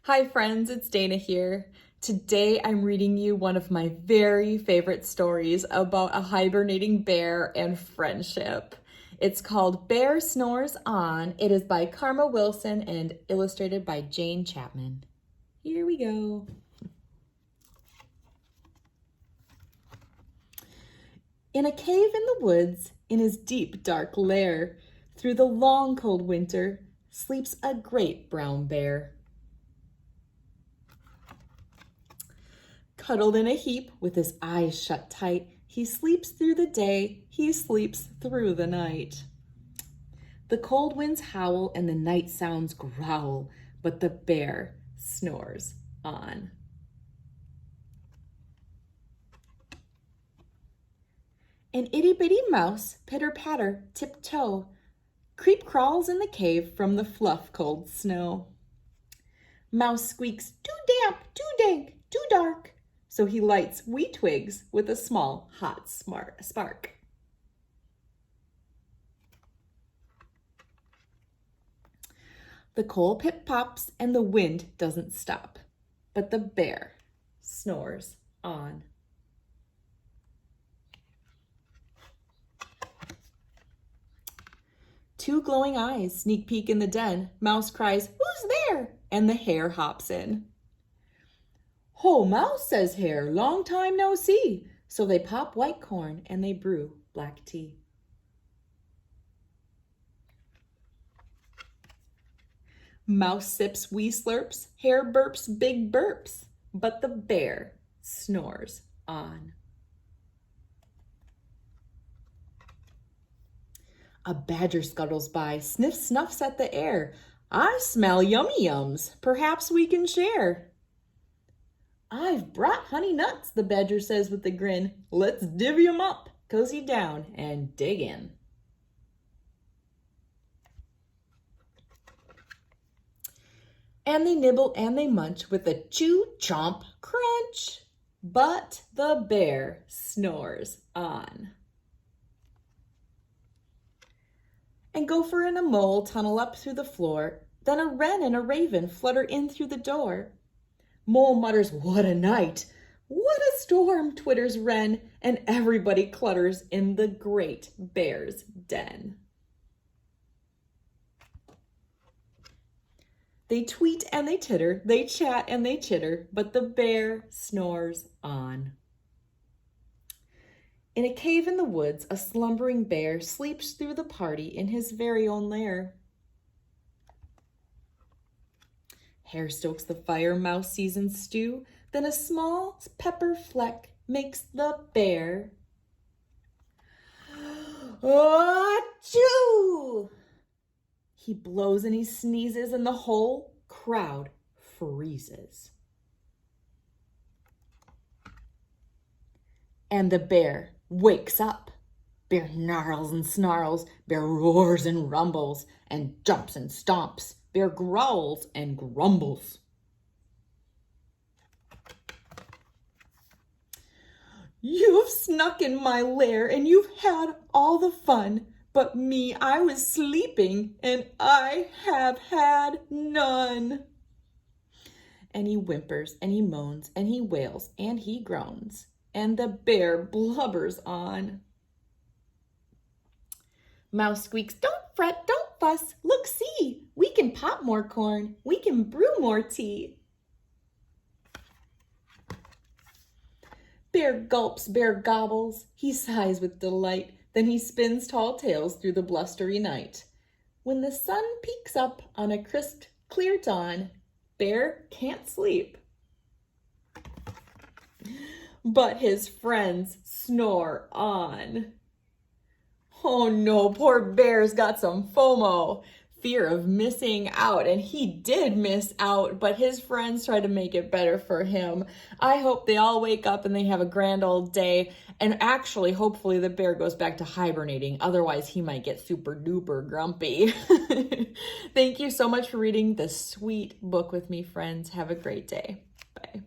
Hi friends, it's Dana here. Today I'm reading you one of my very favorite stories about a hibernating bear and friendship. It's called Bear Snores On. It is by Karma Wilson and illustrated by Jane Chapman. Here we go. In a cave in the woods, in his deep dark lair, through the long cold winter, sleeps a great brown bear. Cuddled in a heap with his eyes shut tight, he sleeps through the day, he sleeps through the night. The cold winds howl and the night sounds growl, but the bear snores on. An itty-bitty mouse, pitter-patter, tiptoe, creep crawls in the cave from the fluff cold snow. Mouse squeaks, too damp, too dank, too dark, so he lights wee twigs with a small hot spark. The coal pit pops and the wind doesn't stop, but the bear snores on. Two glowing eyes sneak peek in the den. Mouse cries, "Who's there?" And the hare hops in. "Ho, Mouse," says Hare, "long time no see." So they pop white corn and they brew black tea. Mouse sips wee slurps, Hare burps big burps, but the bear snores on. A badger scuttles by, sniffs snuffs at the air. "I smell yummy yums, perhaps we can share." "I've brought honey nuts," the badger says with a grin. "Let's divvy 'em up, cozy down, and dig in." And they nibble and they munch with a chew, chomp, crunch. But the bear snores on. And gopher and a mole tunnel up through the floor. Then a wren and a raven flutter in through the door. Mole mutters, "What a night! What a storm!" twitters wren, and everybody clutters in the great bear's den. They tweet and they titter, they chat and they chitter, but the bear snores on. In a cave in the woods, a slumbering bear sleeps through the party in his very own lair. Hare stokes the fire, Mouse seasons stew, then a small pepper fleck makes the bear achoo! He blows and he sneezes and the whole crowd freezes. And the bear wakes up. Bear gnarls and snarls, bear roars and rumbles, and jumps and stomps. Bear growls and grumbles. "You've snuck in my lair and you've had all the fun, but me, I was sleeping and I have had none." And he whimpers and he moans and he wails and he groans, and the bear blubbers on. Mouse squeaks, "Don't fret, don't fuss, look, see, we can pop more corn, we can brew more tea." Bear gulps, bear gobbles, he sighs with delight, then he spins tall tales through the blustery night. When the sun peeks up on a crisp, clear dawn, bear can't sleep, but his friends snore on. Oh no, poor bear's got some FOMO, fear of missing out, and he did miss out, but his friends try to make it better for him. I hope they all wake up and they have a grand old day, and actually, hopefully the bear goes back to hibernating, otherwise he might get super duper grumpy. Thank you so much for reading this sweet book with me, friends. Have a great day. Bye.